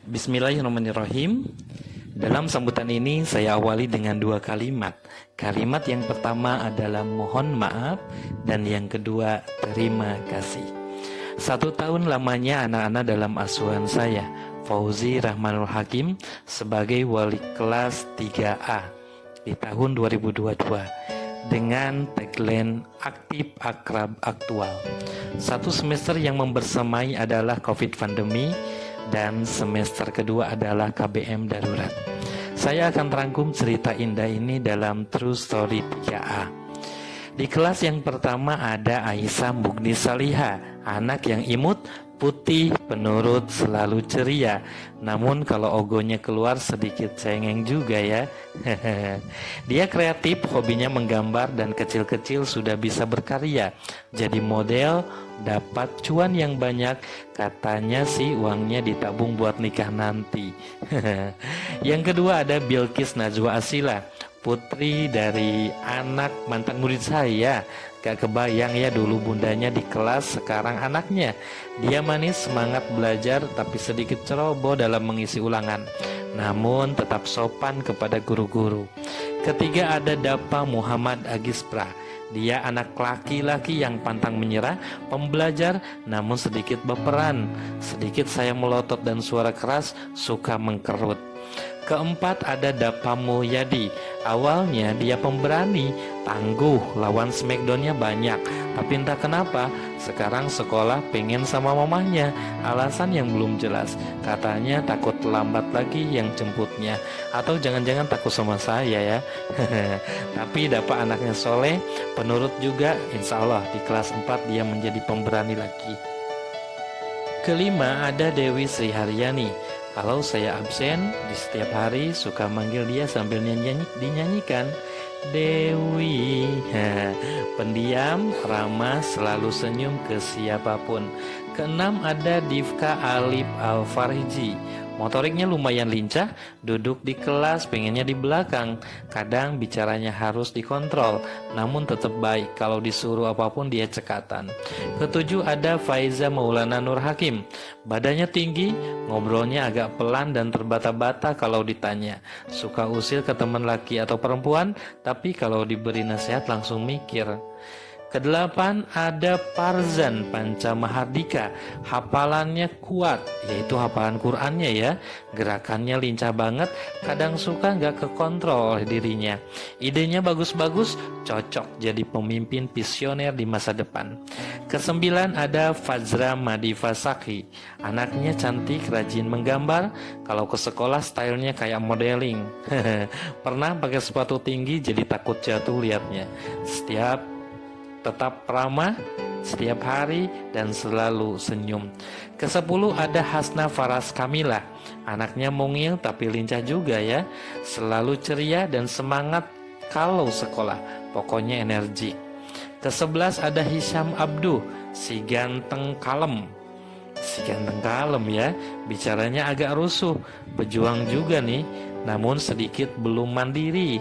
Bismillahirrahmanirrahim. Dalam sambutan ini saya awali dengan dua kalimat. Kalimat yang pertama adalah mohon maaf dan yang kedua terima kasih. 1 tahun lamanya anak-anak dalam asuhan saya, Fauzi Rahmanul Hakim, sebagai wali kelas 3A di tahun 2022 dengan tagline aktif akrab aktual. 1 semester yang membersamai adalah COVID pandemi dan semester kedua adalah KBM darurat. Saya akan rangkum cerita indah ini dalam True Story 3A. Di kelas yang pertama ada Aisyah Mugni Saliha, anak yang imut, putih, penurut, selalu ceria. Namun kalau ogonya keluar sedikit cengeng juga ya. Dia kreatif, hobinya menggambar dan kecil-kecil sudah bisa berkarya. Jadi model, dapat cuan yang banyak, katanya sih uangnya ditabung buat nikah nanti. Yang kedua ada Bilqis Najwa Asila, putri dari anak mantan murid saya. Gak kebayang ya dulu bundanya di kelas, sekarang anaknya. Dia manis, semangat belajar, tapi sedikit ceroboh dalam mengisi ulangan. Namun tetap sopan kepada guru-guru. Ketiga ada Dapa Muhammad Agispra. Dia anak laki-laki yang pantang menyerah, pembelajar namun sedikit baperan. Sedikit saya melotot dan suara keras, suka mengkerut. Keempat ada Dapa Mulyadi. Awalnya dia pemberani, tangguh, lawan smackdownnya banyak. Tapi entah kenapa sekarang sekolah pengen sama mamahnya. Alasan yang belum jelas. Katanya takut lambat lagi yang jemputnya. Atau jangan-jangan takut sama saya ya. Tapi Dapa anaknya soleh, penurut juga. Insya Allah di kelas 4 dia menjadi pemberani lagi. Kelima ada Dewi Sri Haryani. Kalau saya absen, di setiap hari suka manggil dia sambil dinyanyikan. Dewi, pendiam, ramah, selalu senyum ke siapapun. Keenam ada Difka Alif Al-Fariji. Motoriknya lumayan lincah, duduk di kelas pengennya di belakang. Kadang bicaranya harus dikontrol, namun tetap baik. Kalau disuruh apapun dia cekatan. Ketujuh ada Faiza Maulana Nur Hakim. Badannya tinggi, ngobrolnya agak pelan dan terbata-bata kalau ditanya. Suka usil ke teman laki atau perempuan, tapi kalau diberi nasihat langsung mikir. Kedelapan ada Farzan Panca Mahardika. Hafalannya kuat, yaitu hafalan Qur'annya ya. Gerakannya lincah banget, kadang suka gak kekontrol oleh dirinya. Idenya bagus-bagus, cocok jadi pemimpin visioner di masa depan. Kesembilan ada Fazra Madifa Sakhi. Anaknya cantik, rajin menggambar. Kalau ke sekolah stylenya kayak modeling. Pernah pakai sepatu tinggi jadi takut jatuh liatnya. Tetap ramah setiap hari dan selalu senyum. Ke-10 ada Hasna Faras Kamila. Anaknya mungil tapi lincah juga ya. Selalu ceria dan semangat kalau sekolah. Pokoknya energi. Ke-11 ada Hisham Abduh, si ganteng kalem. Si ganteng kalem ya. Bicaranya agak rusuh, pejuang juga nih. Namun sedikit belum mandiri.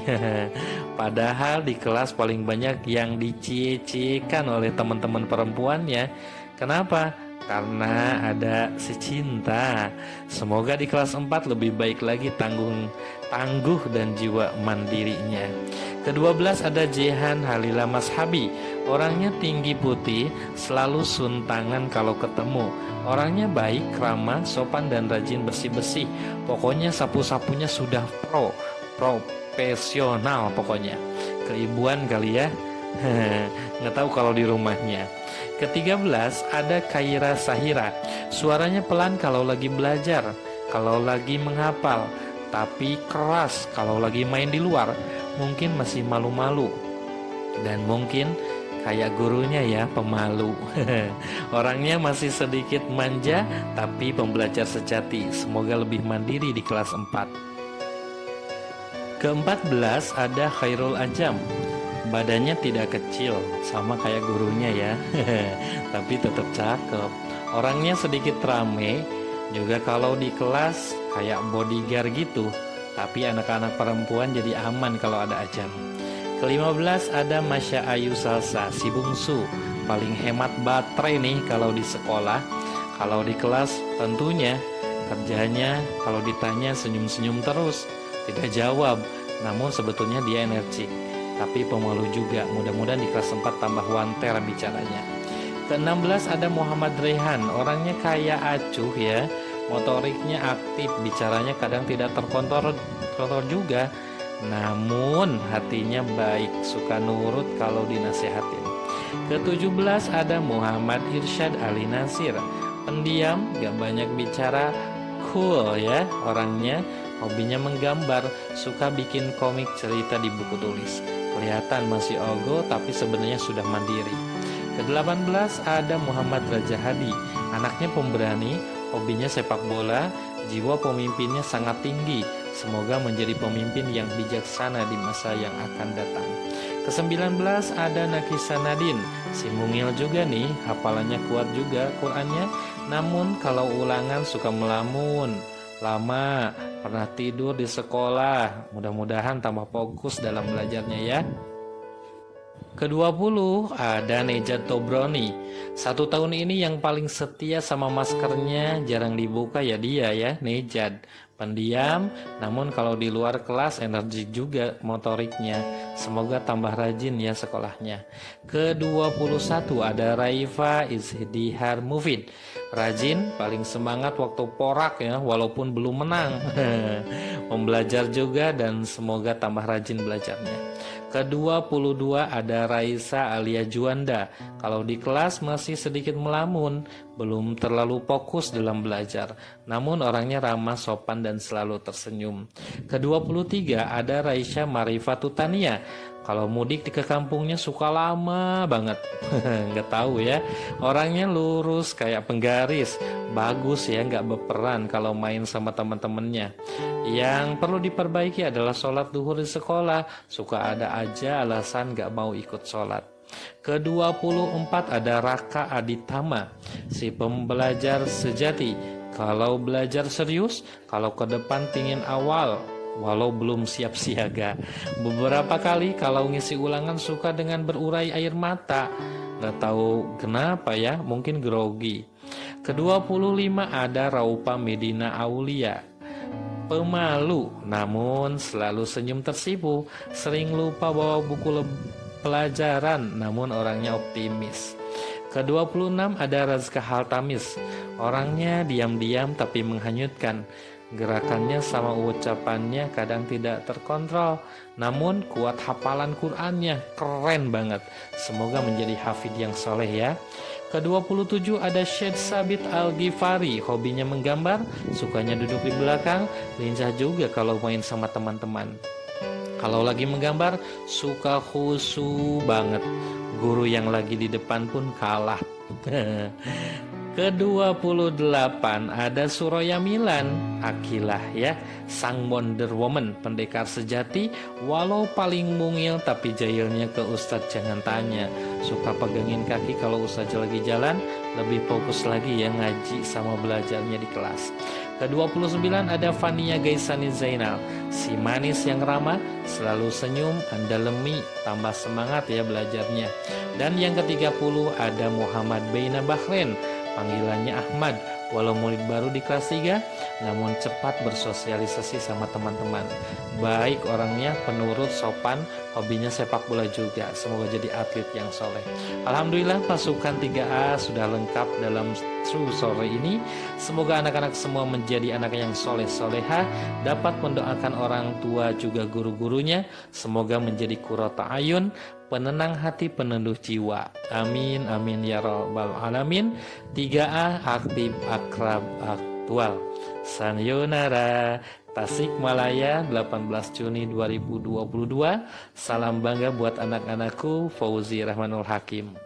Padahal di kelas paling banyak yang dicie-ciekan oleh teman-teman perempuannya. Kenapa? Karena ada si Cinta. Semoga di kelas 4 lebih baik lagi tangguh dan jiwa mandirinya. Ke-12 ada Jehan Halila Mashabi. Orangnya tinggi putih, selalu suntangan kalau ketemu. Orangnya baik, ramah, sopan dan rajin bersih-bersih. Pokoknya sapu-sapunya sudah profesional pokoknya. Keibuan kali ya. Nggak tahu kalau di rumahnya. Ke-13 ada Khaira Sahira. Suaranya pelan kalau lagi belajar, kalau lagi menghafal, tapi keras kalau lagi main di luar. Mungkin masih malu-malu. Dan mungkin kayak gurunya ya, pemalu. Orangnya masih sedikit manja, tapi pembelajar sejati. Semoga lebih mandiri di kelas 4. Ke-14 ada Khairul Ajam. Badannya tidak kecil, sama kayak gurunya ya. Tapi tetap cakep. Orangnya sedikit rame, juga kalau di kelas kayak bodyguard gitu. Tapi anak-anak perempuan jadi aman kalau ada Ajam. Ke-15 ada Masya Ayu Salsa, si bungsu. Paling hemat baterai nih kalau di sekolah. Kalau di kelas tentunya Kerjanya kalau ditanya senyum-senyum terus, tidak jawab. Namun sebetulnya dia energik, tapi pemalu juga. Mudah-mudahan di kelas 4 tambah wanter bicaranya. Ke-16 ada Muhammad Rehan. Orangnya kayak acuh ya, motoriknya aktif, bicaranya kadang tidak terkontrol juga. Namun hatinya baik, suka nurut kalau dinasehatin. Ke-17 ada Muhammad Irsyad Ali Nasir. Pendiam, gak banyak bicara, cool ya orangnya. Hobinya menggambar, suka bikin komik cerita di buku tulis. Kelihatan masih ogo tapi sebenarnya sudah mandiri. Ke-18 ada Muhammad Raja Hadi. Anaknya pemberani, hobinya sepak bola, jiwa pemimpinnya sangat tinggi. Semoga menjadi pemimpin yang bijaksana di masa yang akan datang. Ke-19 ada Nakisa Nadine. Si mungil juga nih, hafalannya kuat juga Qurannya. Namun kalau ulangan suka melamun, lama, pernah tidur di sekolah. Mudah-mudahan tambah fokus dalam belajarnya ya. Ke-20 ada Nejat Tobroni. 1 tahun ini yang paling setia sama maskernya, jarang dibuka ya dia ya, Nejat. Pendiam, namun kalau di luar kelas energi juga motoriknya. Semoga tambah rajin ya sekolahnya. Ke-21 ada Raifa Izdihar Mufid. Rajin, paling semangat waktu porak ya, walaupun belum menang. Membelajar juga dan semoga tambah rajin belajarnya. Ke-22 ada Raisa Alia Juanda. Kalau di kelas masih sedikit melamun, belum terlalu fokus dalam belajar. Namun orangnya ramah, sopan dan selalu tersenyum. Ke-23 ada Raisya Marifatutania. Kalau mudik ke kampungnya suka lama banget. Nggak tahu ya. Orangnya lurus kayak penggaris. Bagus ya, nggak berperan kalau main sama teman-temannya. Yang perlu diperbaiki adalah sholat duhur di sekolah. Suka ada aja alasan nggak mau ikut sholat. Ke-24 ada Raka Aditama. Si pembelajar sejati. Kalau belajar serius, kalau ke depan pingin awal, walau belum siap siaga. Beberapa kali kalau ngisi ulangan suka dengan berurai air mata. Gak tahu kenapa ya, mungkin grogi. Ke-25 ada Raupa Medina Aulia. Pemalu, namun selalu senyum tersipu. Sering lupa bawa buku pelajaran, namun orangnya optimis. Ke-26 ada Razka Haltamis. Orangnya diam-diam tapi menghanyutkan. Gerakannya sama ucapannya kadang tidak terkontrol, namun kuat hafalan Qur'annya, keren banget. Semoga menjadi hafid yang soleh ya. Ke-27 ada Syed Sabit Al-Ghifari. Hobinya menggambar, sukanya duduk di belakang, lincah juga kalau main sama teman-teman. Kalau lagi menggambar, suka khusyuk banget. Guru yang lagi di depan pun kalah. Ke-28 ada Suraya Milan Akilah ya, sang Wonder Woman, pendekar sejati. Walau paling mungil tapi jahilnya ke Ustadz jangan tanya. Suka pegangin kaki kalau Ustadz lagi jalan. Lebih fokus lagi ya ngaji sama belajarnya di kelas. Ke-29 ada Fania Gaisani Zainal. Si manis yang ramah, selalu senyum, andalemi, tambah semangat ya belajarnya. Dan yang ke-30 ada Muhammad Beina Bahren. Panggilannya Ahmad, walau murid baru di kelas 3, namun cepat bersosialisasi sama teman-teman. Baik orangnya, penurut, sopan, hobinya sepak bola juga. Semoga jadi atlet yang soleh. Alhamdulillah pasukan 3A sudah lengkap dalam True sore ini. Semoga anak-anak semua menjadi anak yang soleh-soleha, dapat mendoakan orang tua juga guru-gurunya. Semoga menjadi qurrata ayun, penenang hati, peneduh jiwa. Amin, amin ya rabbal alamin. 3A aktif akrab aktual. Sayonara. Tasikmalaya 18 Juni 2022. Salam bangga buat anak-anakku. Fauzi Rahmanul Hakim.